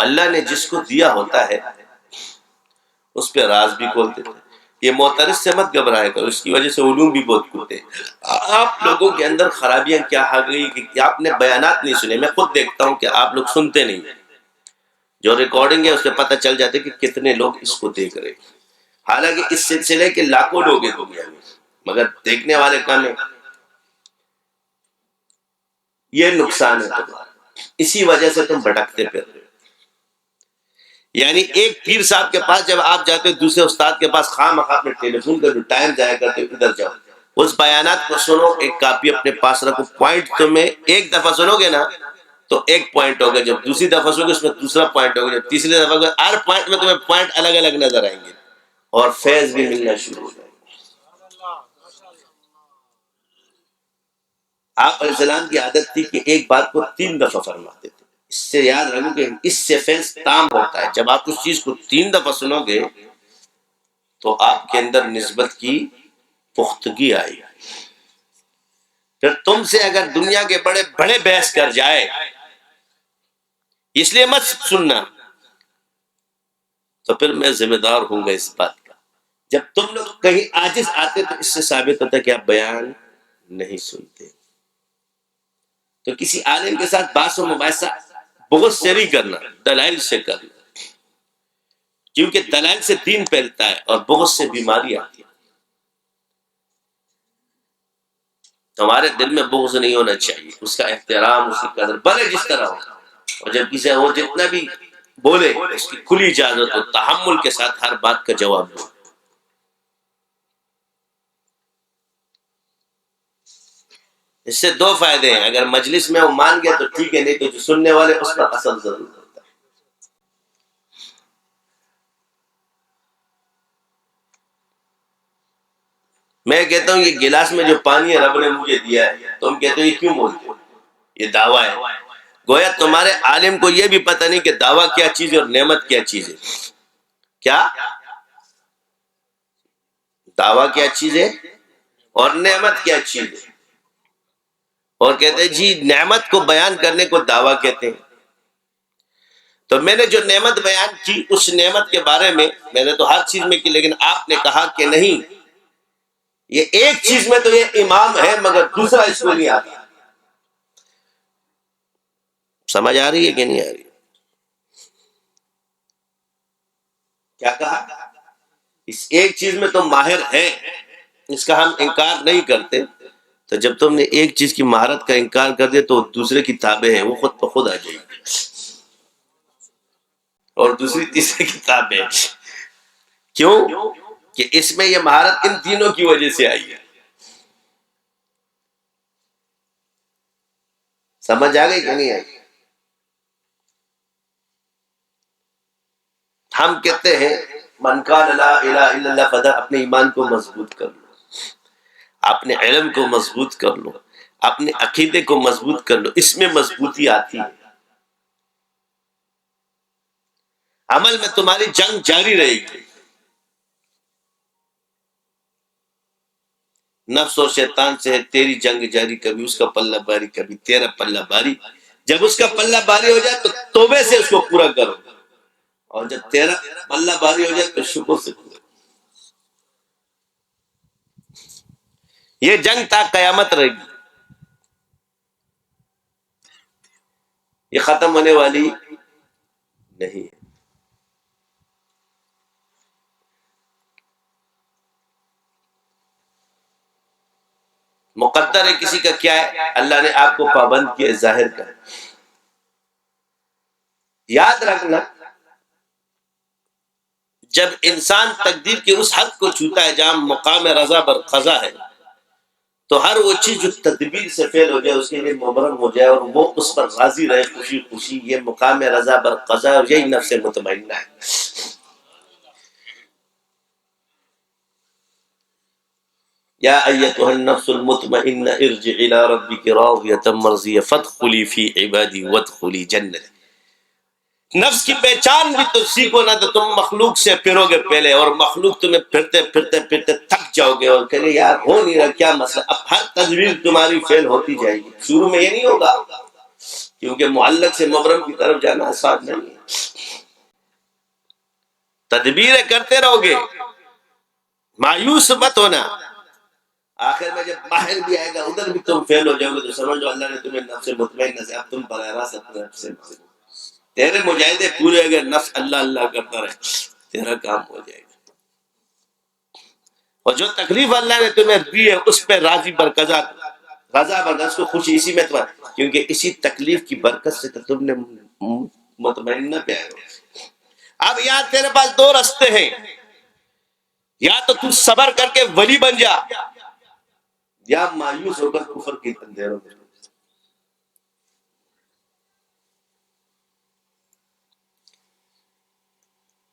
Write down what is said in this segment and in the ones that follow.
تو اللہ نے جس کو دیا ہوتا ہے اس پہ راز بھی کھولتے تھے. یہ معترض سے مت گھبرایا کرو، اس کی وجہ سے علوم بھی بہت کھلتے ہیں. آپ لوگوں کے اندر خرابیاں کیا آ گئی کہ آپ نے بیانات نہیں سنے. میں خود دیکھتا ہوں کہ آپ لوگ سنتے نہیں. جو ریکارڈنگ ہے اس پہ پتہ چل جاتے کہ کتنے لوگ اس کو دیکھ رہے ہیں، حالانکہ اس سلسلے کے لاکھوں لوگ ہیں دنیا میں، مگر دیکھنے والے کم ہیں. یہ نقصان ہے تمہارا، اسی وجہ سے تم بھٹکتے پھر رہے. یعنی ایک پیر صاحب کے پاس جب آپ جاتے ہو دوسرے استاد کے پاس خواہ مخواہ اپنے ٹیلی فون کر ٹائم ضائع کرتے ہو، ادھر جاؤ اس بیانات کو سنو، ایک کاپی اپنے پاس رکھو. پوائنٹ تمہیں ایک دفعہ سنو گے نا تو ایک پوائنٹ ہوگا، جب دوسری دفعہ سنو گے اس میں دوسرا پوائنٹ ہوگا، جب تیسری دفعہ ہوگا ہر پوائنٹ میں تمہیں پوائنٹ الگ الگ نظر آئیں گے اور فیض بھی ملنا شروع ہو جائے گا. آپ علیہ السلام کی عادت تھی کہ ایک بات کو 3 دفعہ فرماتے تھے. اس سے یاد رکھو کہ اس سے فیض تام ہوتا ہے. جب آپ اس چیز کو 3 دفعہ سنو گے تو آپ کے اندر نسبت کی پختگی آئی. پھر تم سے اگر دنیا کے بڑے بڑے بحث کر جائے، اس لیے مت سننا، تو پھر میں ذمہ دار ہوں گا اس بات کا. جب تم لوگ کہیں عاجز آتے تو اس سے ثابت ہوتا ہے کہ آپ بیان نہیں سنتے. تو کسی عالم کے ساتھ بحث و مباحثہ بغض سے نہیں کرنا، دلائل سے کرنا، کیونکہ دلائل سے دین پھیلتا ہے اور بغض سے بیماری آتی ہے. ہمارے دل میں بغض نہیں ہونا چاہیے، اس کا احترام، اس کی قدر بھلے جس طرح ہو. اور جب کسی وہ جتنا بھی بولے اس کی کھلی اجازت ہو، تحمل کے ساتھ ہر بات کا جواب دو. اس سے 2 فائدے ہیں. اگر مجلس میں وہ مان گیا تو ٹھیک ہے، نہیں تو جو سننے والے اس پر اثر ضرور ہوتا ہے. میں کہتا ہوں یہ گلاس میں جو پانی ہے رب نے مجھے دیا ہے، تم کہتے ہو یہ کیوں بولتے ہو؟ یہ دعویٰ ہے. گویا تمہارے عالم کو یہ بھی پتہ نہیں کہ دعویٰ کیا چیز ہے اور نعمت کیا چیز ہے. کیا دعویٰ کیا چیز ہے اور نعمت کیا چیز ہے. اور کہتے ہیں جی نعمت کو بیان کرنے کو دعویٰ کہتے ہیں. تو میں نے جو نعمت بیان کی اس نعمت کے بارے میں نے تو ہر چیز میں کی، لیکن آپ نے کہا کہ نہیں یہ ایک چیز میں تو یہ امام ہے مگر دوسرا اس کو نہیں آتا. سمجھ آ رہی ہے کہ نہیں آ رہی؟ کیا کہا؟ اس ایک چیز میں تو ماہر ہے، اس کا ہم انکار نہیں کرتے. تو جب تم نے ایک چیز کی مہارت کا انکار کر دیا تو دوسرے کی تابع ہے، وہ خود بخود آ جائے گی. اور دوسری تیسری کتاب ہے. کیوں کہ اس میں یہ مہارت ان تینوں کی وجہ سے آئی ہے. سمجھ آ گئی کہ نہیں آئی؟ ہم کہتے ہیں من قال لا الہ الا اللہ فدر، اپنے ایمان کو مضبوط کر لو، اپنے علم کو مضبوط کر لو، اپنے عقیدے کو مضبوط کر لو. اس میں مضبوطی آتی ہے. عمل میں تمہاری جنگ جاری رہے گی. نفس اور شیطان سے ہے تیری جنگ جاری، کبھی اس کا پلہ باری کبھی تیرا پلہ باری. جب اس کا پلہ باری ہو جائے تو توبے سے اس کو پورا کرو، اور جب تیرا پلہ باری ہو جائے تو شکر سے پورا. یہ جنگ تا قیامت رہے گی، یہ ختم ہونے والی نہیں ہے. مقدر ہے کسی کا کیا ہے، اللہ نے آپ کو پابند کیا ظاہر کا. یاد رکھنا جب انسان تقدیر کے اس حد کو چھوتا ہے جہاں مقام رضا بر قضا ہے، تو ہر وہ چیز جو تدبیر سے فعل ہو جائے اس کے لیے مبرم ہو جائے اور وہ اس پر راضی رہے خوشی خوشی. یہ مقام رضا بر قضا اور یہی نفس مطمئنہ ہے. یا ایتها النفس المطمئنہ ارجعی الی ربک راضیۃ مرضیہ فادخلی فی عبادی وادخلی جنتی. نفس کی پہچان بھی تو سیکھو نا، تو تم مخلوق سے پھرو گے پہلے، اور مخلوق تمہیں پھرتے پھرتے پھرتے تھک جاؤ گے اور کہے یار ہو نہیں رہا، کیا مسئلہ. اب ہر تدبیر تمہاری فیل ہوتی جائے گی. شروع میں یہ نہیں ہوگا کیونکہ معلق سے مبرم کی طرف جانا آسان نہیں ہے. تدبیریں کرتے رہو گے، مایوس مت ہونا. آخر میں جب باہر بھی آئے گا ادھر بھی تم فیل ہو جاؤ گے تو سمجھو اللہ نے تمہیں نفس مطمئنہ سے اب تم براہ راست اپنے نفس سے مانگو. تیرے مجاہدے پورے اگر نفس اللہ اللہ کرتا رہے تیرا کام ہو جائے گا. اور جو تکلیف اللہ نے تمہیں دی ہے اس پہ راضی برقضا رضا برداشت کو خوشی اسی میں تمہیں، کیونکہ اسی تکلیف کی برکت سے تو تم نے مطمئنہ پہ آئے ہو. اب یہاں تیرے پاس دو رستے ہیں، یا تو تو صبر کر کے ولی بن جا، یا مایوس ہو کر کفر کی اندھیروں میں.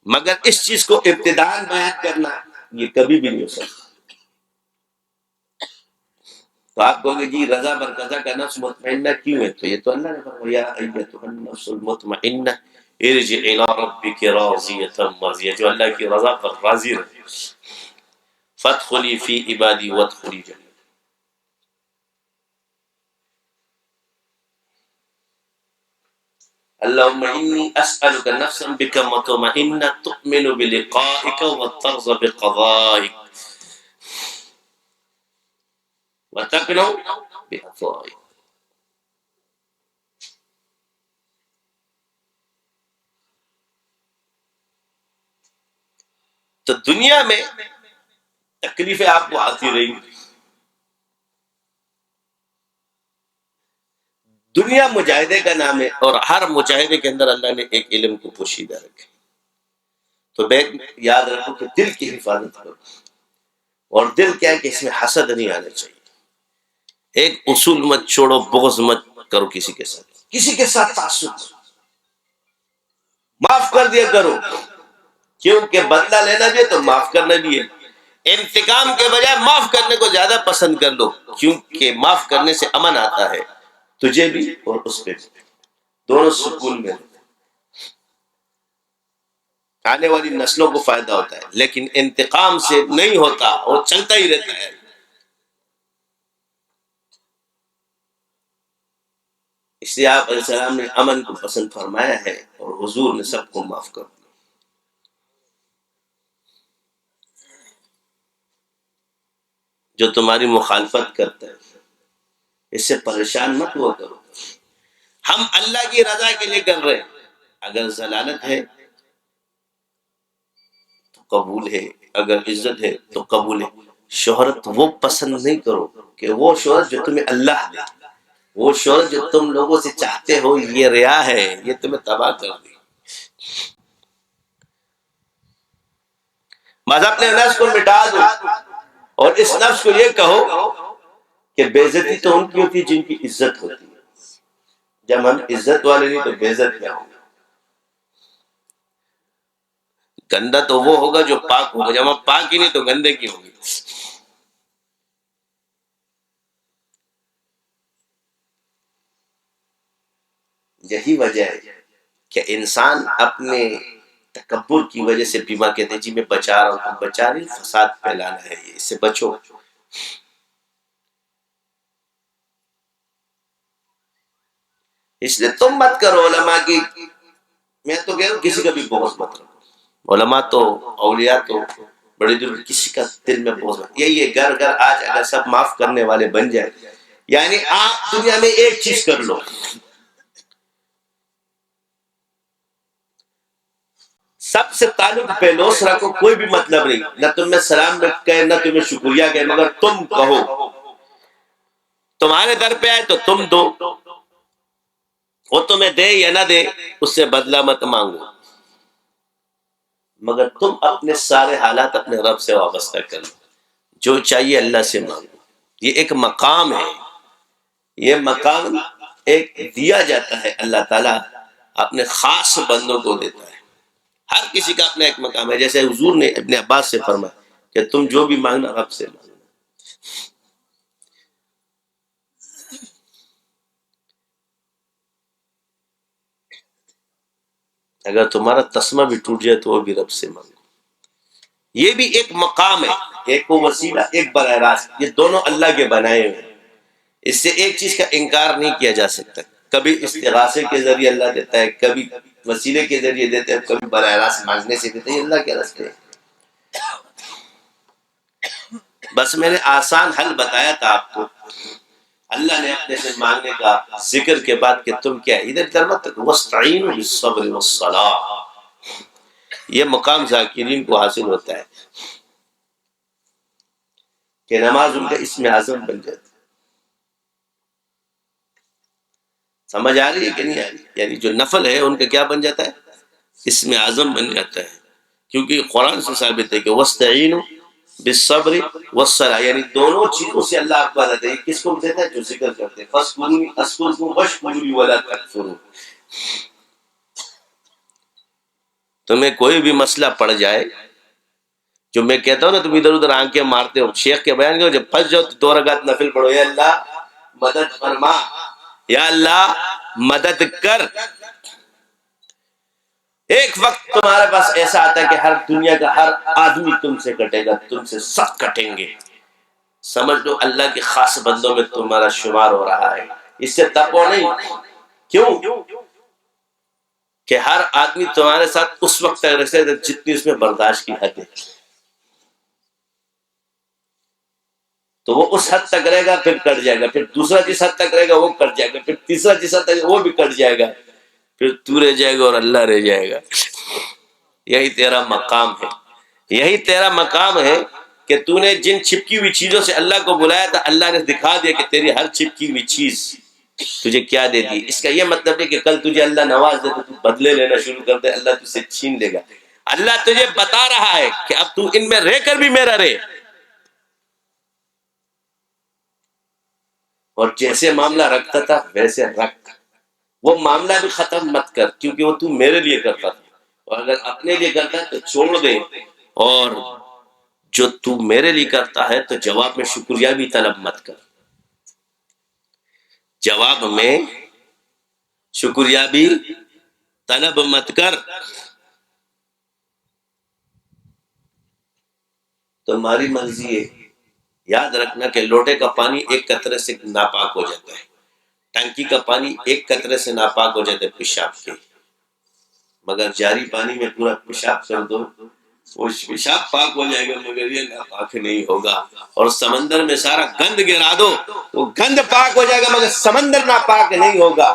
مگر اس چیز کو ابتداءً بیان کرنا یہ کبھی بھی نہیں ہو سکتا. تو آپ کہو گے جی رضا برقضا کا نفس مطمئنہ کیوں ہے؟ تو یہ تو اللہ نے فرمایا ایتھا النفس المطمئنہ ارجع الی ربک راضیۃ مرضیہ، جو اللہ کی رضا پر راضی رہے فادخلی فی عبادی وادخلی جنتی. اللهم إني أسألك نفسا بك مطمئنة تؤمن بلقائك وترضى بقضائك وتقنع بعطائك. تو دنیا میں تکلیفیں آپ کو آتی رہیں گی. دنیا مجاہدے کا نام ہے، اور ہر مجاہدے کے اندر اللہ نے ایک علم کو پوشیدہ رکھے. تو بیگ یاد رکھو کہ دل کی حفاظت کرو، اور دل کیا ہے کہ اس میں حسد نہیں آنا چاہیے. ایک اصول مت چھوڑو، بغض مت کرو کسی کے ساتھ، کسی کے ساتھ تعصب، معاف کر دیا کرو، کیونکہ بدلہ لینا بھی ہے تو معاف کرنا بھی ہے. انتقام کے بجائے معاف کرنے کو زیادہ پسند کر لو، کیونکہ معاف کرنے سے امن آتا ہے تجھے بھی اور اس پہ بھی، دونوں سکون میں آنے والی نسلوں کو فائدہ ہوتا ہے. لیکن انتقام سے نہیں ہوتا، وہ چلتا ہی رہتا ہے. اس لیے آپ علیہ السلام نے امن کو پسند فرمایا ہے، اور حضور نے سب کو معاف کر دیا. جو تمہاری مخالفت کرتا ہے اس سے پریشان مت ہوا کرو. ہم اللہ کی رضا کے لیے کر رہے ہیں. اگر ضلالت ہے تو قبول ہے، اگر عزت ہے تو قبول ہے. شہرت وہ پسند نہیں کرو کہ وہ شہرت جو تمہیں اللہ دے، وہ شہرت جو تم لوگوں سے چاہتے ہو یہ ریا ہے، یہ تمہیں تباہ کر دی. بس اپنے نفس کو مٹا دو، اور اس نفس کو یہ کہو کہ بے عزتی تو ان کی ہوتی ہے جن کی عزت ہوتی ہے. جب ہم عزت والے نہیں تو بے عزت کیا ہوگا؟ گندا تو وہ ہوگا جو پاک ہوگا، جب ہم پاک ہی نہیں تو گندے کی ہوگی. یہی وجہ ہے کہ انسان اپنے تکبر کی وجہ سے بیمار کہتے ہیں جی میں بچا رہا ہوں، تم بچا رہی، فساد پھیلانا ہے، اس سے بچو. اس لیے تم مت کرو علماء کی، میں تو کہہ رہا ہوں کسی کا بھی بغض مت رکھو. علماء تو اولیاء تو بڑی دور، کسی کا دل میں بغض مت. یہی ہے گھر گھر آج اگر سب معاف کرنے والے بن جائے، یعنی آپ دنیا میں ایک چیز کر لو، سب سے تعلق بیلوس رکھو، کوئی بھی مطلب نہیں، نہ تم میں سلام کہے نہ تمہیں شکریہ کہے، مگر تم کہو. تمہارے در پہ آئے تو تم دو، وہ تمہیں دے یا نہ دے اس سے بدلہ مت مانگو، مگر تم اپنے سارے حالات اپنے رب سے وابستہ کر لو. جو چاہیے اللہ سے مانگو. یہ ایک مقام ہے، یہ مقام ایک دیا جاتا ہے، اللہ تعالیٰ اپنے خاص بندوں کو دیتا ہے. ہر کسی کا اپنا ایک مقام ہے. جیسے حضور نے ابن عباس سے فرمایا کہ تم جو بھی مانگنا رب سے مانگنا. اگر تمہارا تسمہ بھی ٹوٹ جائے تو وہ بھی رب سے مانگو. یہ بھی ایک مقام ہے، ایک وہ وسیلہ، ایک براہ راست. یہ دونوں اللہ کے بنائے ہوئے ہیں، اس سے ایک چیز کا انکار نہیں کیا جا سکتا. کبھی استغاثے کے ذریعے اللہ دیتا ہے، کبھی وسیلے کے ذریعے دیتے ہیں، کبھی براہ راست مانگنے سے دیتے ہیں، اللہ کے راستے ہیں۔ بس میں نے آسان حل بتایا تھا آپ کو، اللہ نے اپنے سے مانگنے کا ذکر کے بعد کہ تم کیا ادھر مت وَاسْتَعِينُوا بِالصَّبْرِ وَالصَّلَاةِ، یہ مقام ذاکرین کو حاصل ہوتا ہے کہ نماز ان کا اسم اعظم بن جاتی۔ سمجھ آ رہی ہے کہ نہیں آ رہی؟ یعنی جو نفل ہے ان کا کیا بن جاتا ہے؟ اسم اعظم بن جاتا ہے، کیونکہ قرآن سے ثابت ہے کہ وَاسْتَعِينُوا بالصبر والصلاة، یعنی دونوں چیزوں سے اللہ آپ کو مدد ہے۔ کس کو دیتا ہے؟ جو ذکر کرتے ہیں، فَاسْكُرُونِي أَذْكُرْكُمْ وَاشْكُرُوا لِي وَلَا تَكْفُرُونِ۔ تمہیں کوئی بھی مسئلہ پڑ جائے، جو میں کہتا ہوں نا تم ادھر ادھر آنکھیں مارتے ہو، شیخ کے بیان کرو، جب پھنس جاؤ تو 2 رکعت نفل پڑھو، یا اللہ مدد فرما، یا اللہ مدد کر۔ ایک وقت تمہارے پاس ایسا آتا ہے کہ ہر دنیا کا ہر آدمی تم سے کٹے گا، تم سے سب کٹیں گے، سمجھ لو اللہ کے خاص بندوں میں تمہارا شمار ہو رہا ہے۔ اس سے تپو نہیں، کیوں کہ ہر آدمی تمہارے ساتھ اس وقت تک رکھے گا جتنی اس میں برداشت کی حد ہے، تو وہ اس حد تک رہے گا، پھر کٹ جائے گا، پھر دوسرا جس حد تک رہے گا وہ کٹ جائے گا، پھر تیسرا جس حد تک وہ بھی کٹ جائے گا، پھر تو رہ جائے گا اور اللہ رہ جائے گا۔ یہی تیرا مقام ہے، یہی تیرا مقام ہے کہ تو نے جن چھپکی ہوئی چیزوں سے اللہ کو بلایا تھا، اللہ نے دکھا دیا کہ تیری ہر چھپکی ہوئی چیز تجھے کیا دے دی۔ اس کا یہ مطلب ہے کہ کل تجھے اللہ نواز دے تو تو بدلے لینا شروع کر دے، اللہ تجھ سے چھین لے گا۔ اللہ تجھے بتا رہا ہے کہ اب تو ان میں رہ کر بھی میرا رہ، اور جیسے معاملہ رکھتا تھا ویسے رکھ، وہ معاملہ بھی ختم مت کر، کیونکہ وہ تو میرے لیے کرتا تھا، اور اگر اپنے لیے کرتا ہے تو چھوڑ دے، اور جو تو میرے لیے کرتا ہے تو جواب میں شکریہ بھی طلب مت کر، جواب میں شکریہ بھی طلب مت کر۔ تمہاری مرضی ہے، یاد رکھنا کہ لوٹے کا پانی ایک قطرے سے ناپاک ہو جاتا ہے، ٹنکی کا پانی ایک قطرے سے ناپاک ہو جاتا ہے پیشاب کے، مگر جاری پانی میں پورا پیشاب کر دو وہ پیشاب پاک ہو جائے گا مگر یہ ناپاک نہیں ہوگا، اور سمندر میں سارا گند گرا دو وہ گند پاک ہو جائے گا مگر سمندر ناپاک نہیں ہوگا۔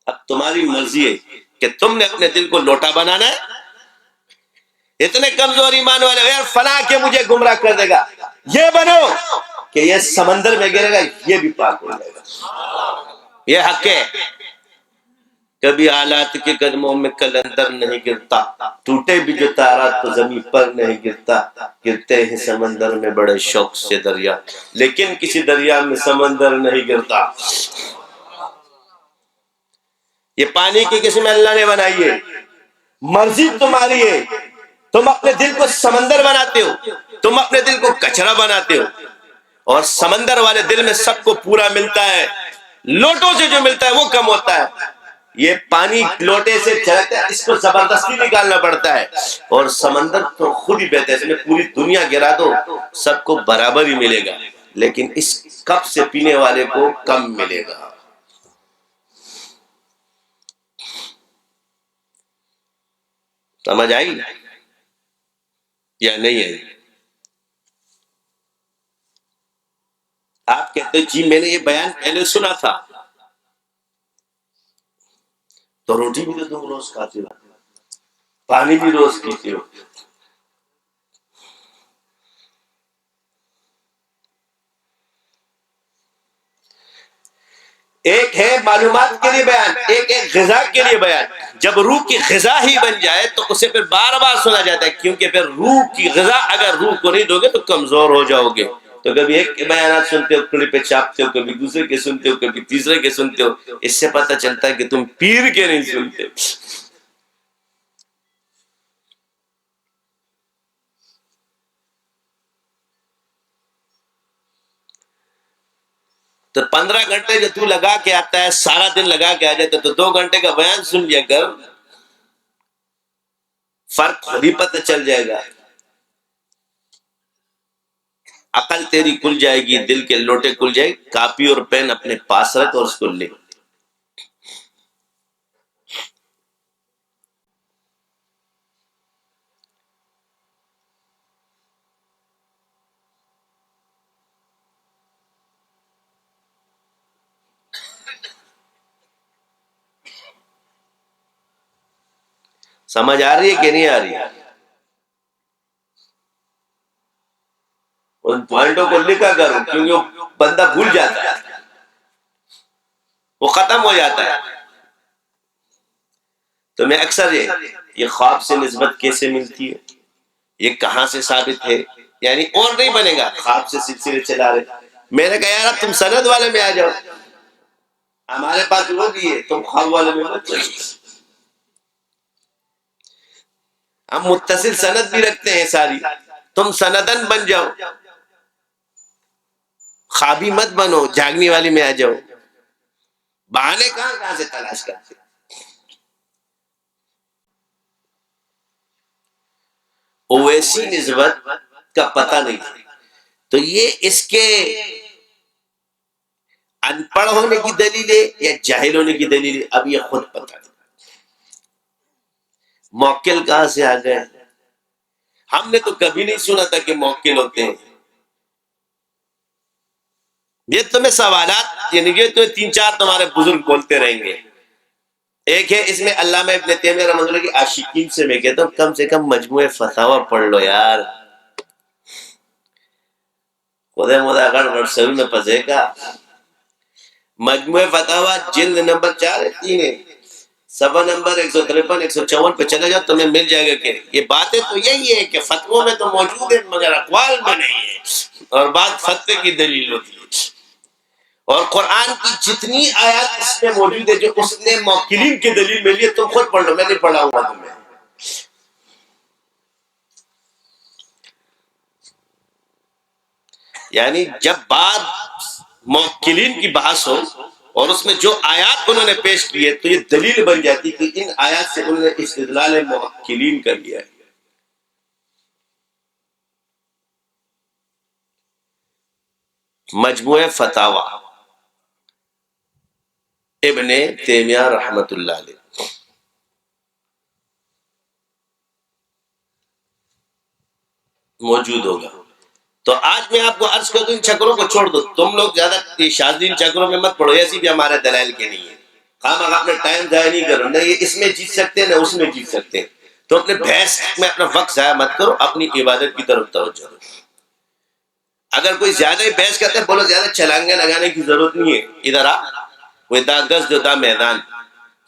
اب تمہاری مرضی ہے کہ تم نے اپنے دل کو لوٹا بنانا ہے، اتنے کمزور ایمان والے یار فلاں کے مجھے گمراہ کر دے گا، یہ بنو کہ یہ سمندر میں گرے گا یہ بھی پاک ہو جائے گا، یہ حق ہے۔ کبھی حالات کے قدموں میں کلندر نہیں گرتا، ٹوٹے بھی جو تارا تو زمین پر نہیں گرتا، گرتے ہیں سمندر میں بڑے شوق سے دریا، لیکن کسی دریا میں سمندر نہیں گرتا۔ یہ پانی کی قسم اللہ نے بنائی ہے، مرضی تمہاری ہے، تم اپنے دل کو سمندر بناتے ہو، تم اپنے دل کو کچرا بناتے ہو، اور سمندر والے دل میں سب کو پورا ملتا ہے، لوٹوں سے جو ملتا ہے وہ کم ہوتا ہے۔ یہ پانی لوٹے سے چلتا ہے، اس کو زبردستی نکالنا پڑتا ہے، اور سمندر تو خود ہی بہتا ہے، اس میں پوری دنیا گرا دو سب کو برابر ہی ملے گا، لیکن اس کپ سے پینے والے کو کم ملے گا۔ سمجھ آئی یا نہیں آئی؟ آپ کہتے جی میں نے یہ بیان پہلے سنا تھا، تو روٹی بھی تو تم روز کھاتے ہو، پانی بھی روز پیتے ہو۔ ایک ہے معلومات کے لیے بیان، ایک ہے غذا کے لیے بیان۔ جب روح کی غذا ہی بن جائے تو اسے پھر بار بار سنا جاتا ہے، کیونکہ پھر روح کی غذا اگر روح کو نہیں دو گے تو کمزور ہو جاؤ گے۔ تو کبھی ایک کے بیانات سنتے ہو کھڑی پہ چاپتے ہو، کبھی دوسرے کے سنتے ہو، کبھی تیسرے کے سنتے ہو، اس سے پتہ چلتا ہے کہ تم پیر کے نہیں سنتے۔ تو 15 گھنٹے جو تو لگا کے آتا ہے، سارا دن لگا کے آ جاتا ہے، تو 2 گھنٹے کا بیان سن لیا کر، فرق خود ہی پتہ چل جائے گا۔ عقل تیری کھل جائے گی، دل کے لوٹے کھل جائے گی، کاپی اور پین اپنے پاس رکھ اور اس کو لکھ۔ سمجھ آ رہی ہے کہ نہیں آ رہی؟ ان پوائنٹوں کو لکھا کرو، کیونکہ وہ بندہ بھول جاتا ہے، وہ ختم ہو جاتا ہے۔ تو میں اکثر یہ خواب سے نسبت کیسے ملتی ہے، یہ کہاں سے ثابت ہے، یعنی اور نہیں بنے گا، خواب سے سلسلے چلا رہے۔ میں نے کہا یار اب تم سند والے میں آ جاؤ، ہمارے پاس وہ بھی ہے، تم خواب والے میں مت چلو۔ ہم متصل سند بھی رکھتے ہیں ساری، تم سندن بن جاؤ، خوابی مت بنو، جاگنی والی میں آ جاؤ۔ بہانے کہاں کہاں سے تلاش کرتے، اویسی نسبت کا پتہ نہیں۔ تو یہ اس کے ان پڑھ ہونے کی دلیل ہے یا جاہل ہونے کی دلیل ہے، اب یہ خود پتہ نہیں۔ موکل کہاں سے آ گئے؟ ہم نے تو کبھی نہیں سنا تھا کہ موکل ہوتے ہیں۔ یہ تمہیں سوالات، یعنی یہ تو تین چار تمہارے بزرگ بولتے رہیں گے۔ ایک ہے اس میں علامہ ابن تیمیہ رحمۃ اللہ کی عاشقین سے میں کہتا ہوں کم سے کم مجموعہ فتاوی پڑھ لو یار، خدا مدا گڑ بڑ سر میں پھنسے گا۔ مجموعہ فتاوی جلد نمبر 4 ہے، 3 ہے، صفحہ نمبر 153 154 پہ چلے جاؤ، تمہیں مل جائے گا کہ یہ باتیں تو یہی ہے کہ فتووں میں تو موجود ہے مگر اقوال میں نہیں ہے، اور بات فتوے کی دلیل ہوتی ہے۔ اور قرآن کی جتنی آیات اس میں موجود ہے جو اس نے موکلین کی دلیل ملی ہے، تم خود پڑھ لو، میں نہیں پڑھاؤں گا تمہیں۔ یعنی جب بات موکلین کی بحث ہو اور اس میں جو آیات انہوں نے پیش کی ہے تو یہ دلیل بن جاتی کہ ان آیات سے انہوں نے استدلال موکلین کر لیا ہے۔ مجموعہ فتاوی ابن تیمیہ رحمت اللہ علیہ موجود ہوگا۔ تو آج میں آپ کو عرض کر دوں ان چکروں کو چھوڑ دو، تم لوگ زیادہ شاذین چکروں میں مت پڑو، ایسی بھی ہمارے دلائل کے نہیں ہے۔ خام اپنے ٹائم ضائع نہیں کرو، نہ یہ اس میں جیت سکتے ہیں نہ اس میں جیت سکتے ہیں، تو اپنے بحث میں اپنا وقت ضائع مت کرو، اپنی عبادت کی طرف توجہ دو۔ اگر کوئی زیادہ ہی بحث کرتے ہیں بولو زیادہ چھلانگیں لگانے کی ضرورت نہیں ہے، ادھر آ، وہ دا گز جو دا میدان۔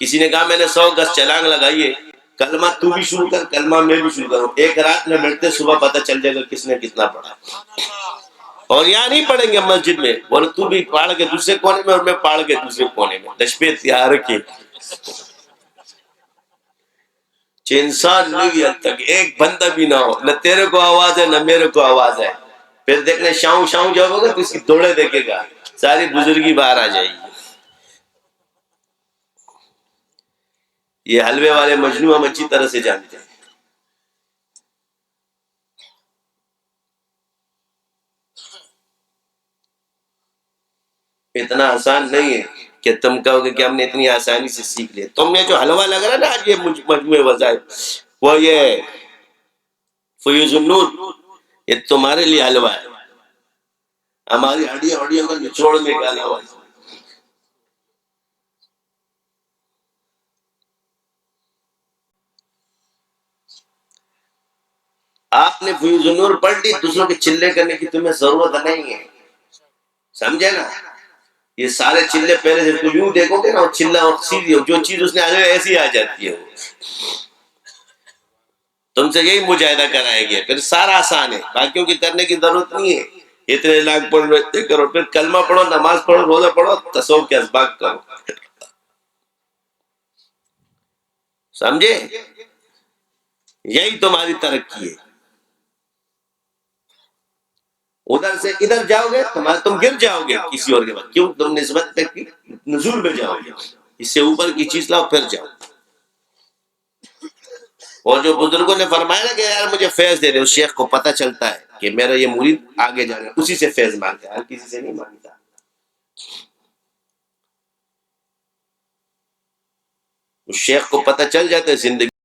کسی نے کہا میں نے 100 گز چھلانگ لگائی ہے، کلمہ تو بھی شروع کر، کلمہ میں بھی شروع کروں، ایک رات میں ملتے صبح پتہ چل جائے گا کس نے کتنا پڑھا۔ اور یہاں نہیں پڑھیں گے مسجد میں، بولے تو بھی پاڑ کے دوسرے کونے میں اور میں پاڑ کے دوسرے کونے میں، دشپے تیار کی انسان نہیں حد تک ایک بندہ بھی نہ ہو، نہ تیرے کو آواز ہے نہ میرے کو آواز ہے، پھر دیکھنے شاؤں شاؤں جب ہوگا تو اس کی دوڑے دیکھے گا، ساری بزرگی باہر آ جائے گی۔ یہ حلوے والے مجنو ہم اچھی طرح سے جانتے ہیں۔ اتنا آسان نہیں ہے کہ تم کہو گے کہ ہم نے اتنی آسانی سے سیکھ لیا۔ تم نے جو حلوہ لگ رہا ہے نا آج یہ مجموعہ وظائف، وہ یہ فیوز النور، یہ تمہارے لیے حلوہ ہے، ہماری ہڈیاں ہڈیوں کو نچوڑنے کا حلوہ ہے۔ آپ نے فیوز النور پڑھ لی، دوسروں کے چلے کرنے کی تمہیں ضرورت نہیں ہے، سمجھے نا؟ یہ سارے چلے پہلے سے تو یوں دیکھو گے نا، اور چلا اور سیدھی ہو، جو چیز اس نے آگے ایسی آ جاتی ہے، تم سے یہی مجاہدہ کرائے گیا، پھر سارا آسان ہے، باقیوں کی کرنے کی ضرورت نہیں ہے۔ اتنے لاکھ پڑھ لو، اتنے کرو، پھر کلمہ پڑھو، نماز پڑھو، روزہ پڑھو، تصوف کے اسباق کرو، سمجھے؟ یہی تمہاری ترقی ہے۔ ادھر سے ادھر جاؤ گے تم گر جاؤ گے کسی اور کے بعد، کیوں؟ تم نسبت تک کی نزول میں جاؤ گے، اس سے اوپر کی چیز لاؤ پھر جاؤ۔ اور جو بزرگوں نے فرمایا نا کہ یار مجھے فیض دے دے، اس شیخ کو پتہ چلتا ہے کہ میرا یہ مرید آگے جا رہا ہے، اسی سے فیض مانگتا ہے، ہر کسی سے نہیں مانگتا۔ اس شیخ کو پتہ چل جاتا ہے زندگی